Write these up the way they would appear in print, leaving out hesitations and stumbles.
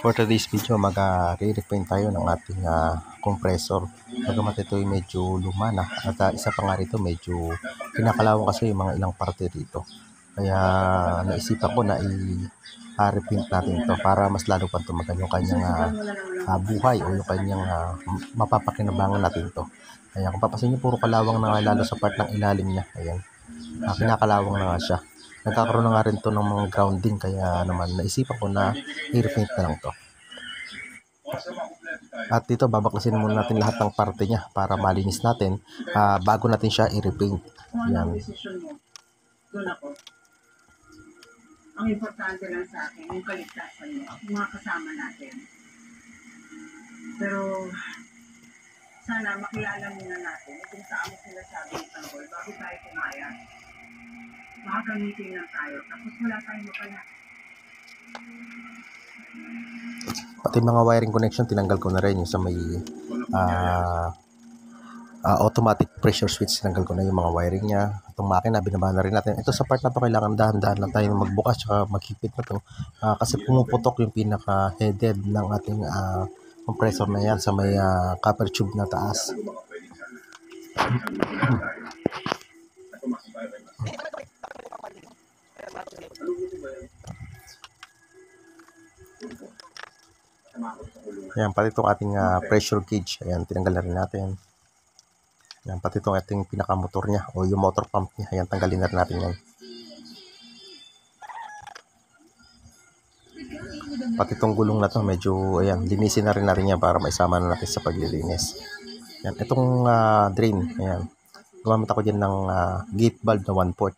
For today's video, mag-re-repaint tayo ng ating compressor. Bagamat ito ay medyo luma na at isa pa nga rito medyo kinakalawang kasi yung mga ilang parte rito. Kaya naisipan ko na i-repaint natin ito para mas lalo pa tumagal yung kanyang buhay o yung kanyang mapapakinabangan natin ito. Kaya kung papasin nyo, puro kalawang na lalo sa part ng ilalim niya. Ayan, kinakalawang na nga siya. Nagkakaroon na nga rin to ng mga grounding, kaya naman naisipan ko na i-repaint na lang to. At dito babaklasin muna natin lahat ng parte niya para malinis natin bago natin siya i-repaint. Yan. Ang importante lang sa akin, yung kaligtasan mo, yung mga kasama natin. Pero sana makilala muna natin kung saan mo sinasabi ng tanggol bago tayo kumaya. Makagamitin lang tayo, tapos wala tayong mapala. Pati mga wiring connection, tinanggal ko na rin yung sa may automatic pressure switch. Tinanggal ko na yung mga wiring niya. Itong makina, binaba na rin natin. Ito sa part na to, kailangan dahan-dahan lang tayo magbukas at maghigpit na to. Kasi pumuputok yung pinaka-headed ng ating compressor na yan sa may copper tube na taas. Ayan, pati itong ating pressure gauge. Ayan, tinanggal na rin natin. Ayan, pati itong ating pinakamotor niya o yung motor pump niya. Ayan, tanggalin na rin natin yan. Pati itong gulong na to, medyo, ayan, linisin na rin natin yan para maisama na natin sa paglilinis. Ayan, itong drain, ayan, gumamit ako dyan ng gate valve na 1/4.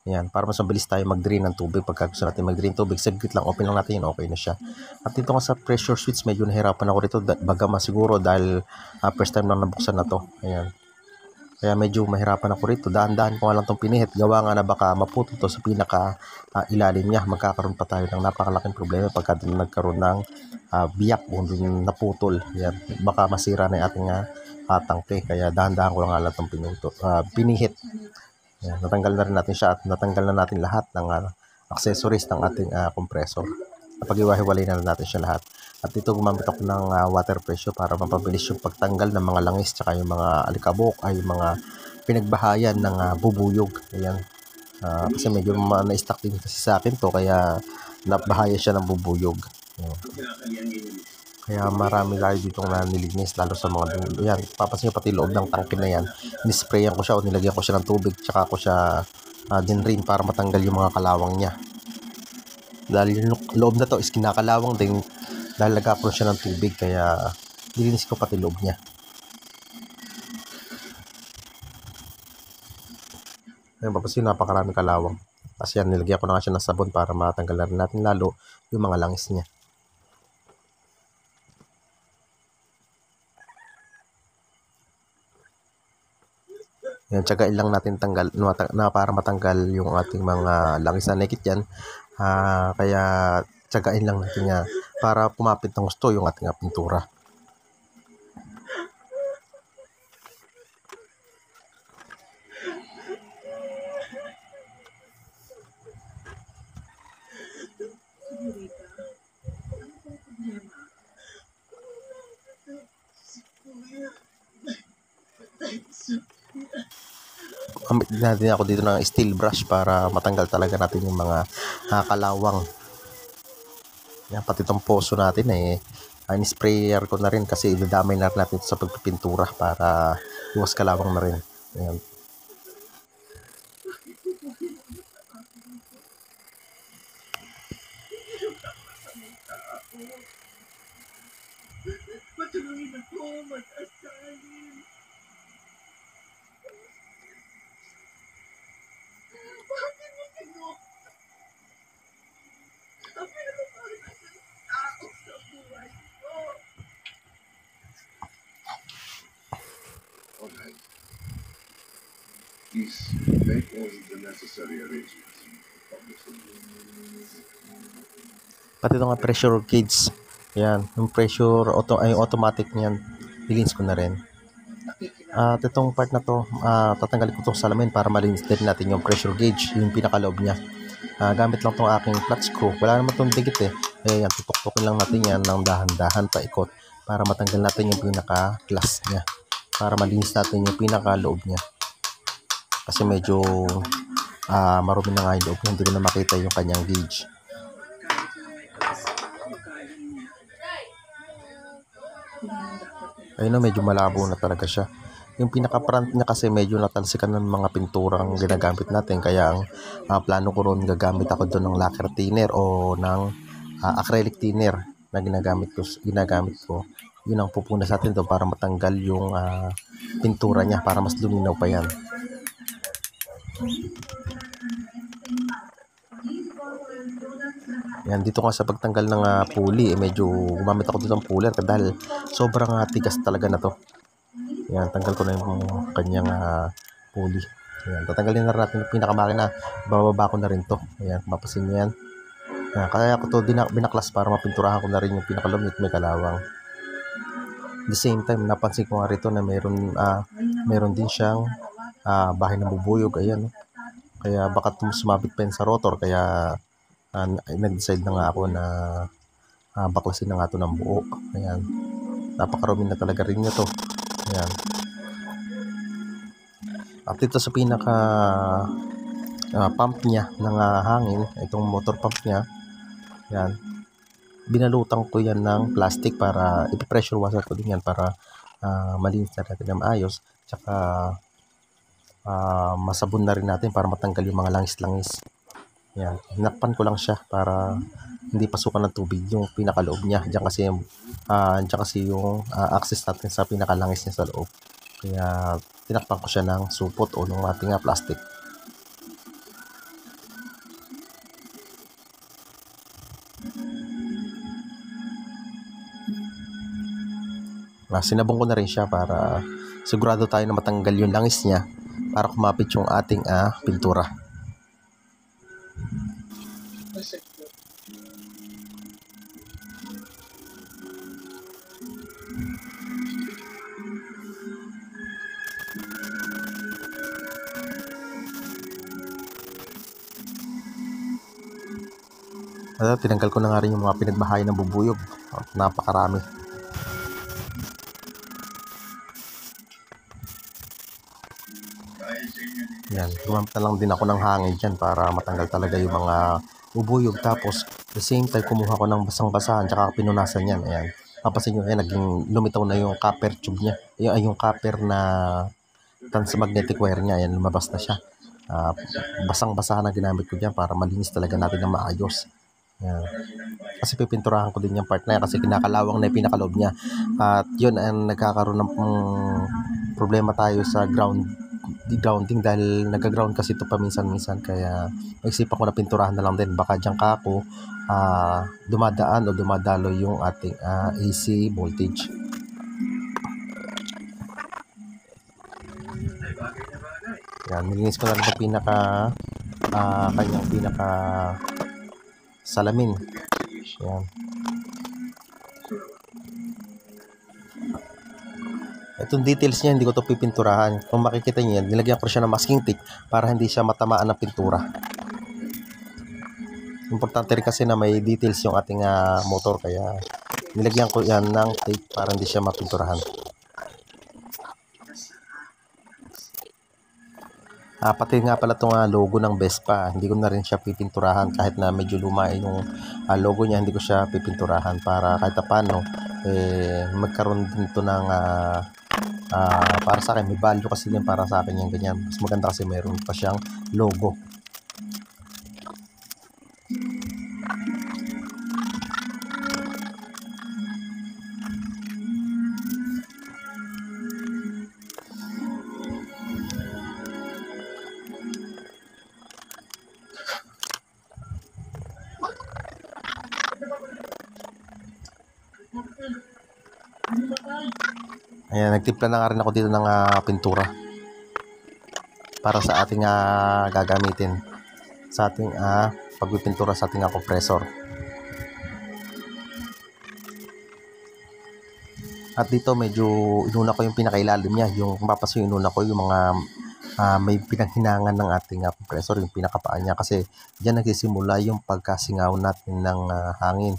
Ayan, para mas mabilis tayo mag-drain ng tubig. Pagka gusto natin mag-drain tubig, saglit lang, open lang natin yun, okay na siya. At dito nga sa pressure switch, medyo nahirapan ako rito, bagama siguro dahil first time lang nabuksan na to. Ayan. Kaya medyo mahirapan ako rito. Dahan-dahan ko nga lang itong pinihit. Gawa nga na baka maputol to sa pinaka ilalim niya. Magkakaroon pa tayo ng napakalaking problema pagka nagkaroon ng biyak o naputol. Ayan. Baka masira na yung ating tangke. Kaya dahan-dahan ko lang itong pinihit. Ayan. Natanggal na rin natin siya at natanggal na natin lahat ng accessories ng ating compressor. Napag-iwahiwalay na natin siya lahat. At dito gumamit ako ng water pressure para mapabilis yung pagtanggal ng mga langis tsaka yung mga alikabok ay yung mga pinagbahayan ng bubuyog. Ayan. Kasi medyo na-stuck din kasi sa akin to, kaya nabahaya siya ng bubuyog. Ayan. Kaya marami tayo dito na nilinis, lalo sa mga dulo. Ayan, papasin nyo pati loob ng tangke na yan. Nisprayan ko siya o nilagyan ko siya ng tubig tsaka ko siya dinrain para matanggal yung mga kalawang niya. Dahil yung loob na to is kinakalawang din dahil nag-apron siya ng tubig, kaya nilinis ko pati loob niya. Ayan, papasin, napakarami kalawang. Kasi yan, nilagyan ko na nga siya ng sabon para matanggal na rin natin lalo yung mga langis niya. Yan, tsagain lang natin tanggal na para matanggal yung ating mga langis na nakit yan. Kaya tsagain lang natin niya para pumapit ng gusto yung ating pintura. Gamit natin ako dito ng steel brush para matanggal talaga natin yung mga kalawang. Yan, pati itong poso natin in-sprayer ko na rin kasi idadamay na rin natin sa pagpipintura para iwas kalawang na rin. Ayan. Please make all the necessary arrangements. Pati ito nga pressure gauge. Yan, yung pressure ay automatic niyan. Nilinis ko na rin. At itong part na to, tatanggalin ko itong salamin para malinis din natin yung pressure gauge, yung pinakaloob niya. Gamit lang itong aking flat screw. Wala naman itong digit Yan, tutok-tukin lang natin yan ng dahan-dahan paikot para matanggal natin yung pinaka-glass niya. Para malinis natin yung pinaka-loob niya. Kasi medyo marumi na nga yung loob niya. Hindi ko na makita yung kanyang gauge. Ayun, medyo malabo na talaga siya. Yung pinaka-front niya kasi medyo natalsikan ng mga pinturang ginagamit natin. Kaya ang plano ko ron, gagamit ako doon ng lacquer thinner o ng acrylic thinner na ginagamit ko. Yun ang pupunas natin doon para matanggal yung pintura niya, para mas luminaw pa yan. Yan, dito nga sa pagtanggal ng pulley, medyo gumamit ako dito ng puller dahil sobrang tigas talaga na to. Yan, tanggal ko na yung kanyang pulley. Yan, tatanggalin na natin yung pinakamakina. Bababa ko na rin to. Ayan, mapasin nyo yan. Yan, kaya ako to binaklas para mapinturahan ko na rin yung pinakalumit, may kalawang. At the same time, napansin ko nga rito na meron din siyang bahay ng bubuyog. Ayan, no? Kaya baka sumabit pa yun sa rotor. Kaya nag-decide na nga ako na baklasin na nga ito ng buo. Ayan. Napakarumi na talaga rin nito. Ayan. At ito sa pinaka pump niya ng hangin, itong motor pump niya. Ayan. Binalutan ko yan ng plastic para ipi-pressure washer ko din yan para malinis na natin ng maayos. Tsaka masabon na rin natin para matanggal yung mga langis-langis. Yan, hinakpan ko lang siya para hindi pasukan ng tubig yung pinakaloob niya. Diyan kasi yung access natin sa pinakalangis niya sa loob. Kaya tinakpan ko siya ng supot o ng ating plastic. Sinabong ko na rin siya para sigurado tayo na matanggal yung langis niya para kumapit yung ating pintura. Tinanggal ko na nga rin yung mga pinagbahay ng bubuyog. Napakarami. Yan, gumamit na lang din ako ng hangin dyan para matanggal talaga yung mga bubuyog. Tapos, the same time, kumuha ko ng basang-basahan tsaka pinunasan yan. Ayan. Papasin nyo, naging lumitaw na yung copper tube niya. Yung copper na transmagnetic wire niya. Ayan, lumabas na siya. Basang-basahan na ginamit ko dyan para malinis talaga natin na maayos. Ayan. Kasi pipinturahan ko din yung part na yan kasi kinakalawang na yung pinakaloob niya. At yun, nagkakaroon ng problema tayo sa grounding dahil nag-ground kasi ito paminsan-minsan. Kaya naisipan ko na pinturahan na lang din. Baka dyan ka ako dumadaan o dumadalo yung ating AC voltage. Yan, nilinis ko na rin yung kanyang pinaka salamin. Yan. Itong details niya, hindi ko ito pipinturahan. Kung makikita niyo yan, nilagyan ko siya ng masking tape para hindi siya matamaan ng pintura. Importante rin kasi na may details yung ating motor, kaya nilagyan ko yan ng tape para hindi siya mapinturahan. Pati nga pala itong logo ng Vespa, hindi ko na rin siya pipinturahan kahit na medyo luma yung logo niya, hindi ko siya pipinturahan para kahit paano magkaroon din ito ng para sa akin, may value kasi din para sa akin yung ganyan. Mas maganda kasi meron pa siyang logo. Ayan, nagtimpla na nga rin ako dito ng pintura para sa ating gagamitin sa ating pagpipintura sa ating compressor. At dito medyo inuna ko yung pinakailalim niya, yung mapapaso yung inuna ko yung mga may pinanghinangan ng ating compressor, yung pinakapaan niya kasi diyan nagsisimula yung pagkasingaw natin ng hangin.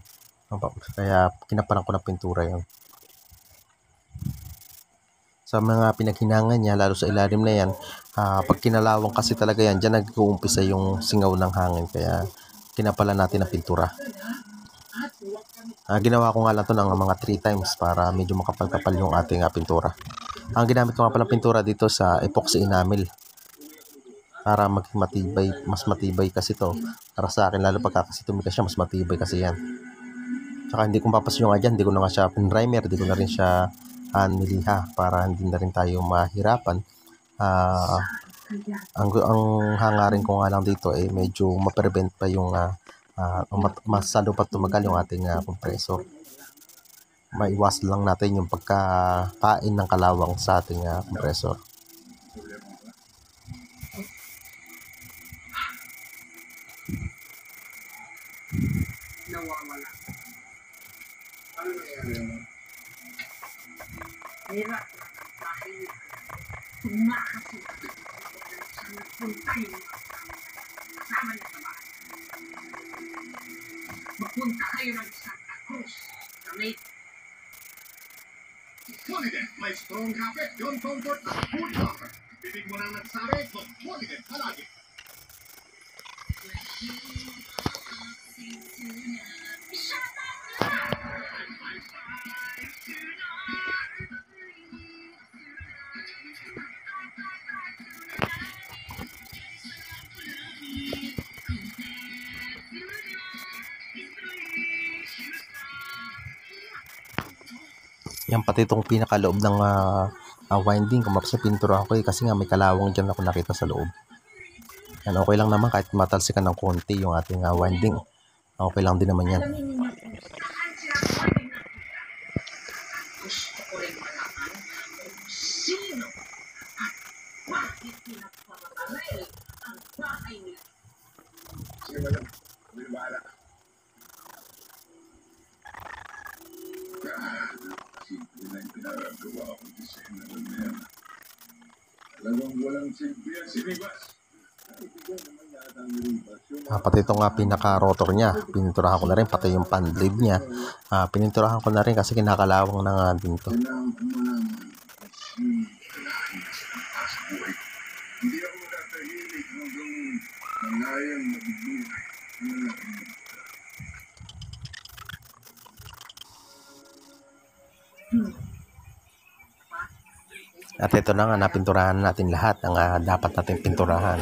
Kaya kinapalan ko ng pintura yun. Sa mga pinaghinangan niya, lalo sa ilalim na yan, pag kinalawang kasi talaga yan, dyan nag-uumpisa yung singaw ng hangin. Kaya kinapalan natin ng pintura. Ginawa ko nga lang to ng mga 3 times para medyo makapal-kapal yung ating pintura. Ang ginamit ko nga pala pintura dito sa epoxy enamel para maging matibay, mas matibay kasi to para sa akin, lalo pagka kasi tumigas siya, mas matibay kasi yan. Saka hindi ko papasin yung dyan, hindi ko na nga siya primer, hindi ko na rin siya niliha para hindi na rin tayo mahirapan. Ang hangarin ko nga lang dito medyo ma-prevent pa yung masalo pa tumagal yung ating compressor. Maiwasan lang natin yung pagkapain ng kalawang sa ating compressor. Nawawala. Ano nangyari? Hirap dahil tumakas sa nagpunta yung kasama niya sa bahay. Mapunta kayo ng Santa Cruz na may Polydent, may strong kape, yung comfort at food offer. Bibig mo nang nagsabi, Polydent palagi. Yan, pati itong pinakaloob ng winding, kumapos sa pintura ko kasi nga may kalawang dyan ako nakita sa loob. Yan, okay lang naman kahit matalsikan ng konti yung ating winding. Okay lang din naman yan. saan sila pwede nakita. Gusto ko rin malaman kung sino at bakit pinagpapabaril ang bahay nila. Sige, madam. May bahala. Simple na yung pinagagawa ko sa inyo na yan. Talagang walang simple yan, sinibas. Nakikigyan naman yata ang nilibas. Pati itong pinaka-rotor niya, pininturahan ko na rin, pati yung fan blade niya. Pininturahan ko na rin kasi kinakalawang na nga din to. Kailangan ko malaman kung kailangan niya sa taas buhay. Hindi ako natahimik hanggang manayang mabibuhay. Ano lang ang At ito na nga, napinturahan natin lahat ang dapat natin pinturahan.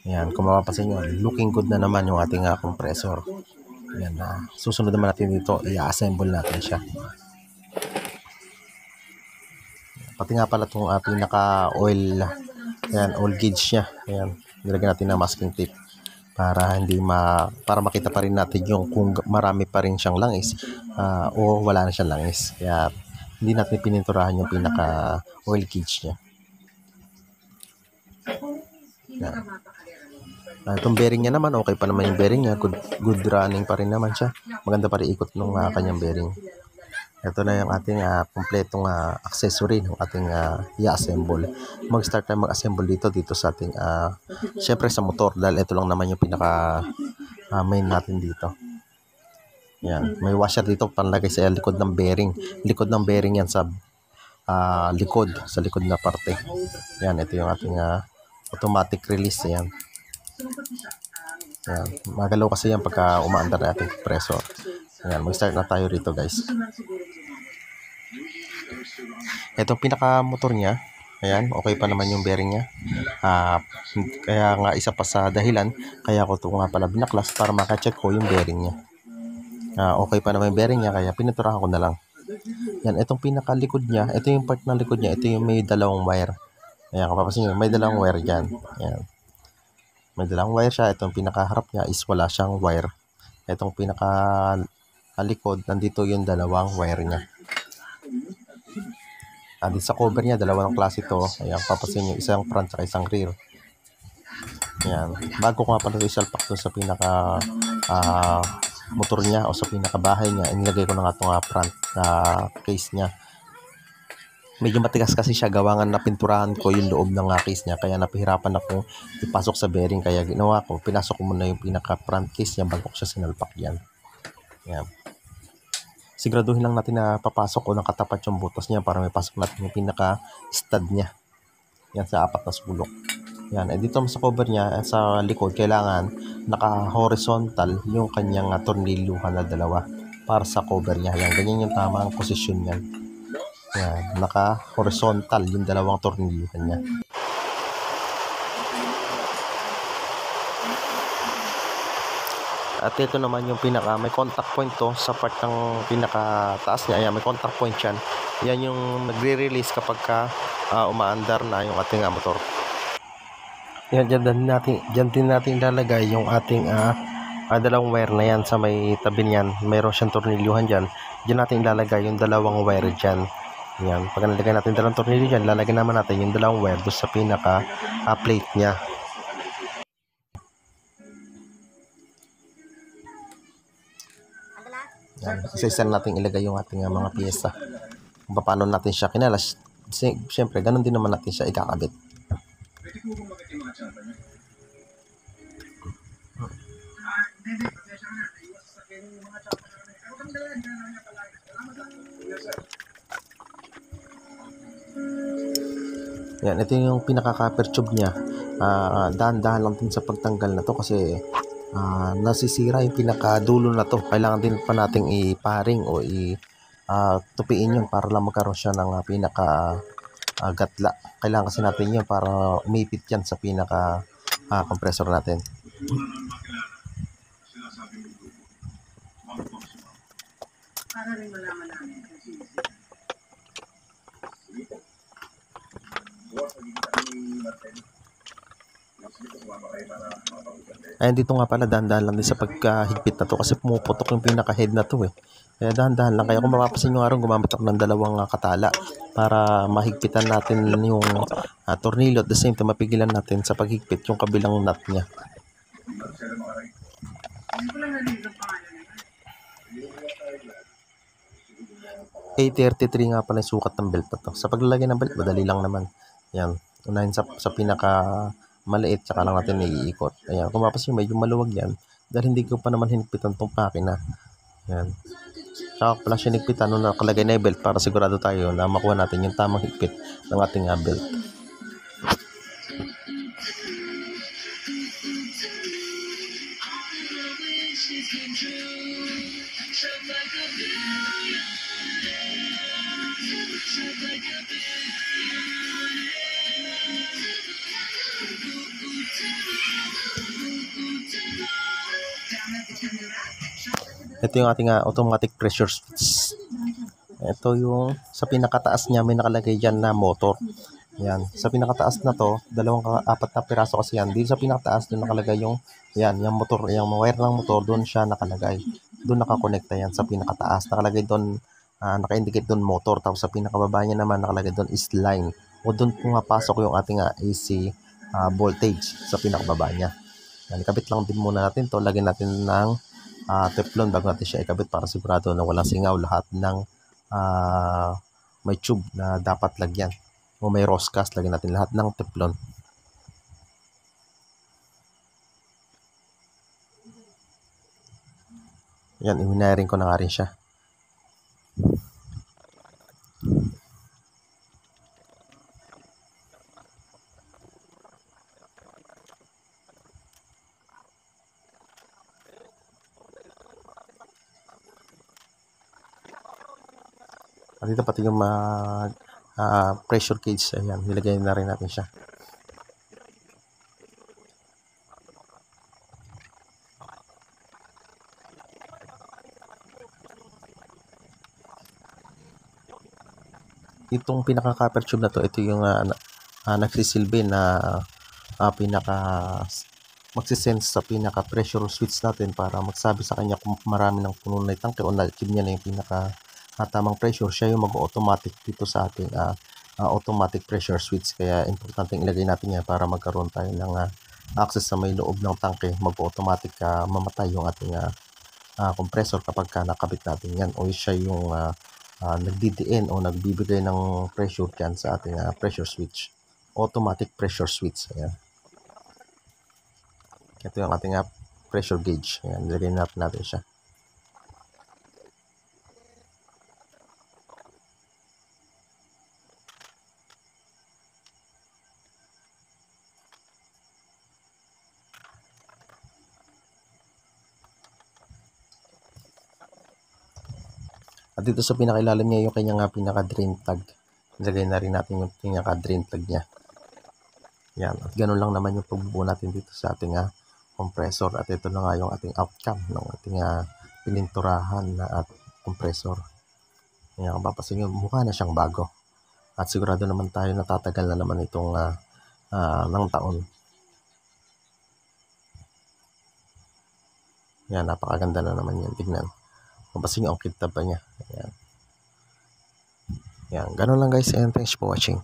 Yan, kung mapapansin nyo, looking good na naman yung ating compressor. Yan, susunod naman natin dito, i-assemble natin siya. Pati nga pala itong pinaka-oil, yan, oil gauge niya. Yan, nilagyan natin ng masking tape para para makita pa rin natin yung kung marami pa rin siyang langis o wala na siyang langis. Kaya hindi natin pininturahan yung pinaka oil gauge niya. Yan. Itong bearing niya naman, okay pa naman yung bearing niya. Good running pa rin naman siya. Maganda pa rin ikot ng kanyang bearing. Ito na yung ating kompletong accessory ng ating i-assemble. Mag-start tayo mag-assemble dito sa ating syempre sa motor, dahil ito lang naman yung pinaka main natin dito. Yan, may washer dito panlagay sa likod ng bearing. Likod ng bearing yan sa likod na parte. Yan, ito yung ating automatic release. Yan. Yan, magalaw kasi yan pagka umaandar na ating compressor. Yan, mag-start na tayo rito, guys. Ito pinaka motor niya. Ayan, okay pa naman yung bearing niya. Kaya nga isa pa sa dahilan kaya ko ito nga pala binaklas para makacheck ko yung bearing niya. Okay pa naman yung bearing niya, kaya pinuturahan ko na lang. Yan, itong pinakalikod niya, ito yung part ng likod niya, ito yung may dalawang wire. Ayan, kung papasin nyo, may dalawang wire dyan. Ayan. May dalawang wire siya, itong pinakaharap niya is wala siyang wire. Itong pinakalikod, nandito yung dalawang wire niya. Dito sa cover niya, dalawang klase ito. Ayan, papasin nyo, isang front at isang rear. Ayan, bago ko nga pala isalpak doon sa pinaka motor niya o sa pinakabahay niya, inilagay ko na nga itong front case niya. Medyo matigas kasi siya, gawangan na pinturahan ko yung loob ng case niya, kaya napihirapan akong ipasok sa bearing. Kaya ginawa ko, pinasok ko muna yung pinaka front case niya bago ko siya sinalpak yan. Yan. siguraduhin lang natin na papasok o nakatapat yung butas niya para may pasok natin yung pinaka-stud niya. Yan sa apat na sulok. Yan, dito sa cover niya, sa likod, kailangan naka-horizontal yung kanyang tornilyuhan na dalawa para sa cover niya. Yan, ganyan yung tamang posisyon niyan. Yan, naka-horizontal yung dalawang tornilyuhan niya. At ito naman yung may contact point to sa part ng pinaka taas niya. Ayan, may contact point yan. Yan yung nagre-release kapag umaandar na yung ating motor. Yan, dyan din natin ilalagay yung ating dalawang wire na yan sa may tabi niyan. Mayroon siyang tornilyuhan dyan. Dyan natin ilalagay yung dalawang wire dyan. Yan, pag nalagay natin dalawang tornilyo dyan, lalagay naman natin yung dalawang wire doon sa pinaka plate niya. Yan, isa-isa natin ilagay yung ating mga piyesa. Kung paano natin siya kinalas, siyempre, ganun din naman natin siya ikakabit. Yan, ito yung pinaka-copper tube niya. Dahan-dahan lang din sa pagtanggal na to kasi nasisira yung pinakadulo na to. Kailangan din pa nating iparing o tupiin yun para lang magkaroon siya ng gatla. Kailangan kasi natin yun para umipit yan sa pinaka compressor natin. Para rin malaman namin kasi Ayan, dito nga pala dahan-dahan lang din sa pagkahigpit na to kasi pumuputok yung pinaka-head na to eh. Kaya dahan-dahan lang. Kaya kung mapapasin nyo araw, gumamit ako ng dalawang katala para mahigpitan natin yung tornilyo at the same time mapigilan natin sa paghigpit yung kabilang nut niya. A33 nga pala yung sukat ng belt na to. Sa paglalagay ng belt, madali lang naman. Yan. Unahin sa pinaka maliit, tsaka lang natin naiikot. Ayan, kung mapasin medyo maluwag yan dahil hindi ko pa naman hinigpitan tong makina. Ayan. Tsaka pala siya hinigpitan nung nakalagay na yung belt para sigurado tayo na makuha natin yung tamang higpit ng ating belt. Ito yung ating automatic pressure switch. Ito yung sa pinakataas niya may nakalagay dyan na motor. Yan. Sa pinakataas na to, apat na piraso kasi yan. Dito sa pinakataas doon nakalagay yung motor, yung wire ng motor doon siya nakalagay. Doon nakakonekta yan sa pinakataas. Nakalagay doon, naka-indicate doon motor. Tapos sa pinakababa niya naman nakalagay doon is line. O doon pumapasok yung ating AC voltage sa pinakababa niya. Yan, ikabit lang din muna natin to. Lagyan natin ng teflon bago natin siya ikabit para sigurado na walang singaw lahat ng may tube na dapat lagyan o may roscas, lagyan natin lahat ng teflon. Yan, i-wiring ko na nga rin siya. At dito pati yung pressure gauge, ayan, nilagay na rin natin siya. Itong pinaka-copper tube na to, ito yung nagsisilbi na magsisense sa pinaka-pressure switch natin para magsabi sa kanya kung marami ng puno na itangke o na-achieve niya na yung tamang pressure. Siya yung mag-automatic dito sa ating automatic pressure switch. Kaya importante ilagay natin yan para magkaroon tayo ng access sa may loob ng tangke. Mag-automatic mamatay yung ating compressor kapag nakabit natin yan, o siya yung nagdidiin o nagbibigay ng pressure dyan sa ating pressure switch. Automatic pressure switch. Ayan. Ito yung ating pressure gauge. Ayan, nilagay natin siya. At dito sa pinakailalim niya yung kanyang pinaka-drain plug. Ilagay na rin natin yung pinaka-drain plug niya. Yan. At ganun lang naman yung pagbubuo natin dito sa ating compressor. At ito na nga yung ating outcome ng ating pininturahan na at compressor. Yan. Kung papasin nyo, mukha na siyang bago. At sigurado naman tayo natatagal na naman itong ng taon. Yan. Napakaganda na naman yan. Tignan. Papasin nyo ang kintab pa niya. Yan. Yan. Ganun lang guys. And thanks for watching.